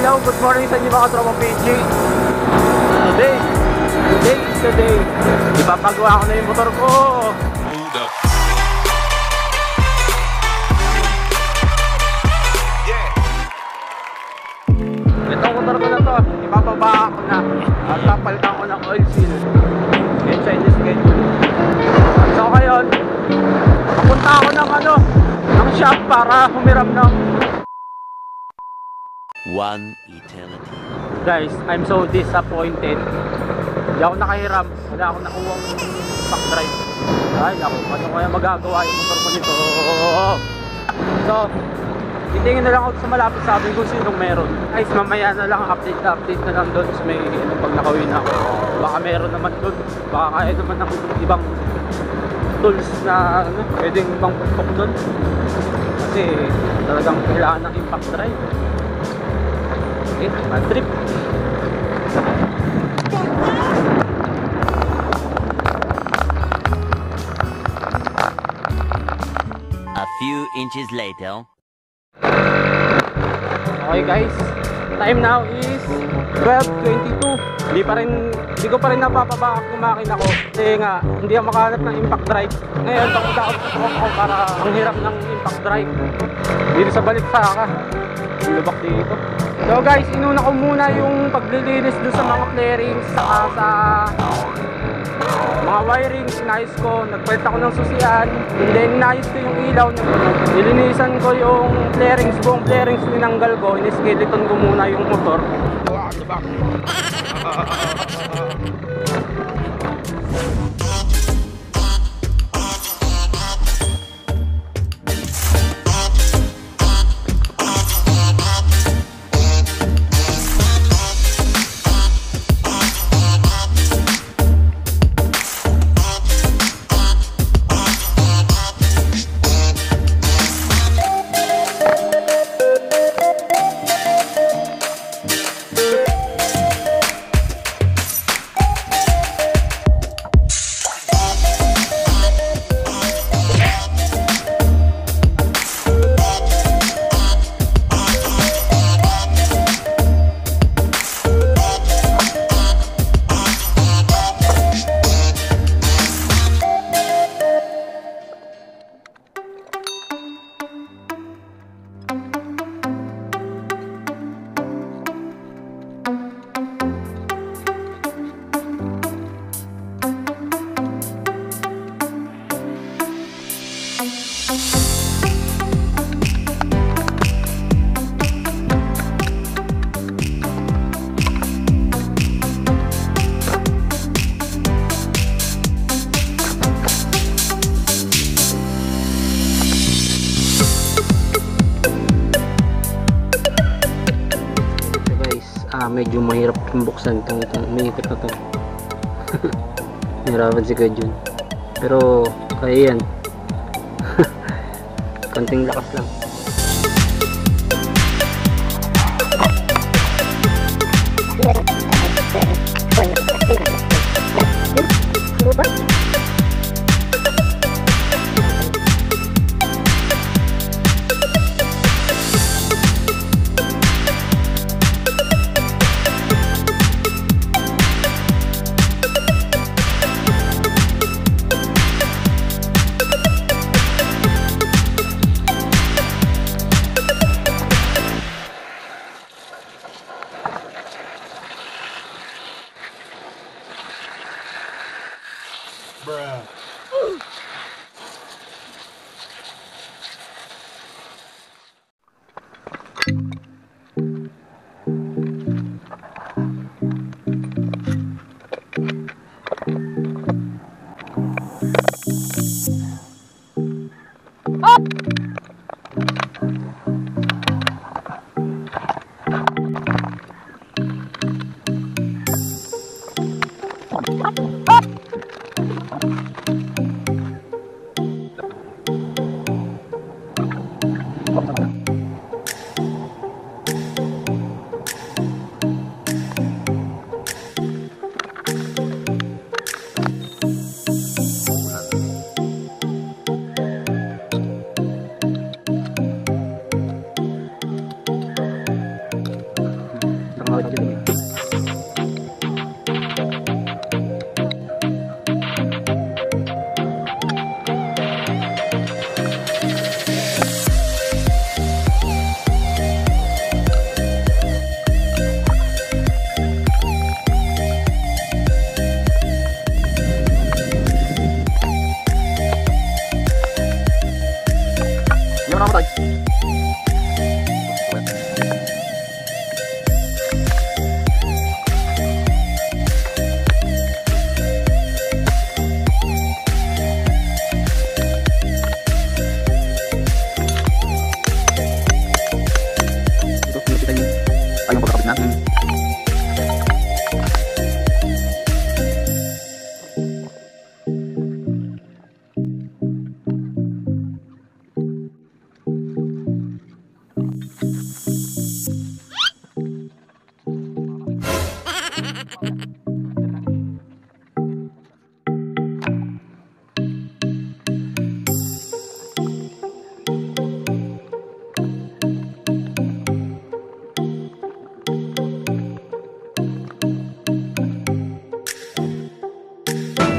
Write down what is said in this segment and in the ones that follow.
Yo, good morning sa inyo mga tropa PG. Today is the day. Ipapagawa ko na yung motor ko. Hold up. Itong motor ko na to, ipapabaka ko na. At papalitan ko ng oil seal. Yan siya in schedule. So ngayon, papunta ako ng shop para humiram ng one eternity. Guys, I'm so disappointed. Hindi ako nakahiram. Wala akong nakuha stock drive. Ay, naku, ano kaya magagawa yung motor ko nito? So, titingin na lang ako sa malapit, sabi ko sinong meron. Guys, mamaya na lang, update na lang doon. May pag nakauwi na ako. Baka meron naman doon. Baka kaya naman ng ibang tools na pwedeng ibang pagpok doon. Kasi talagang kailangan ng impact drive. Okay, bad trip. A few inches later. Okay guys, time now is 12:22. Hindi ko pa rin napapabakak yung makina ko. Kasi nga, hindi ako makahanap ng impact drive. Ngayon, papunta ako sa truck ko para ang hirap ng impact drive. Dito sa Baliksaka. Lubak dito. So guys, inuna ko muna yung paglilinis doon sa mga flarings, saka sa mga wirings, inayos ko, nagpalit ako ng susian, and then inayos ko yung ilaw, nilinisan ko yung flarings, buong flarings ninanggal ko, in-skeleton ko muna yung motor. Medyo mahirap buksan itong may ikot na ito. Nahirapan si Kajun, pero kaya yan. Konting lakas lang.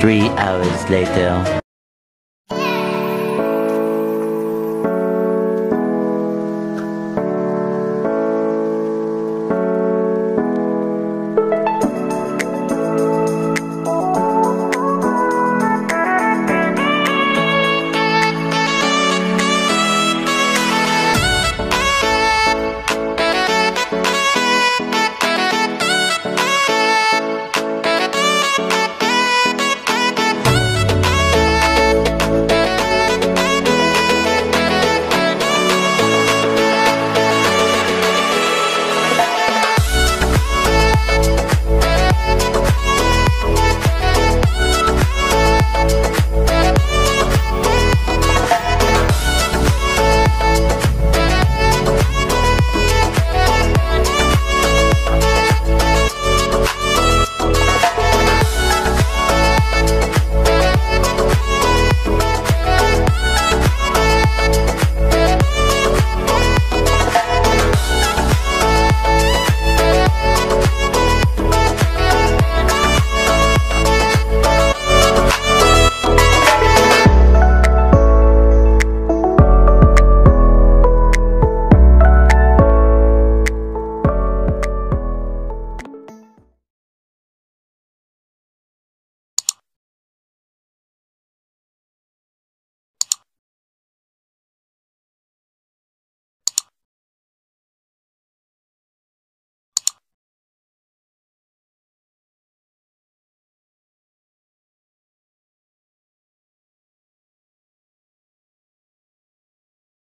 3 hours later.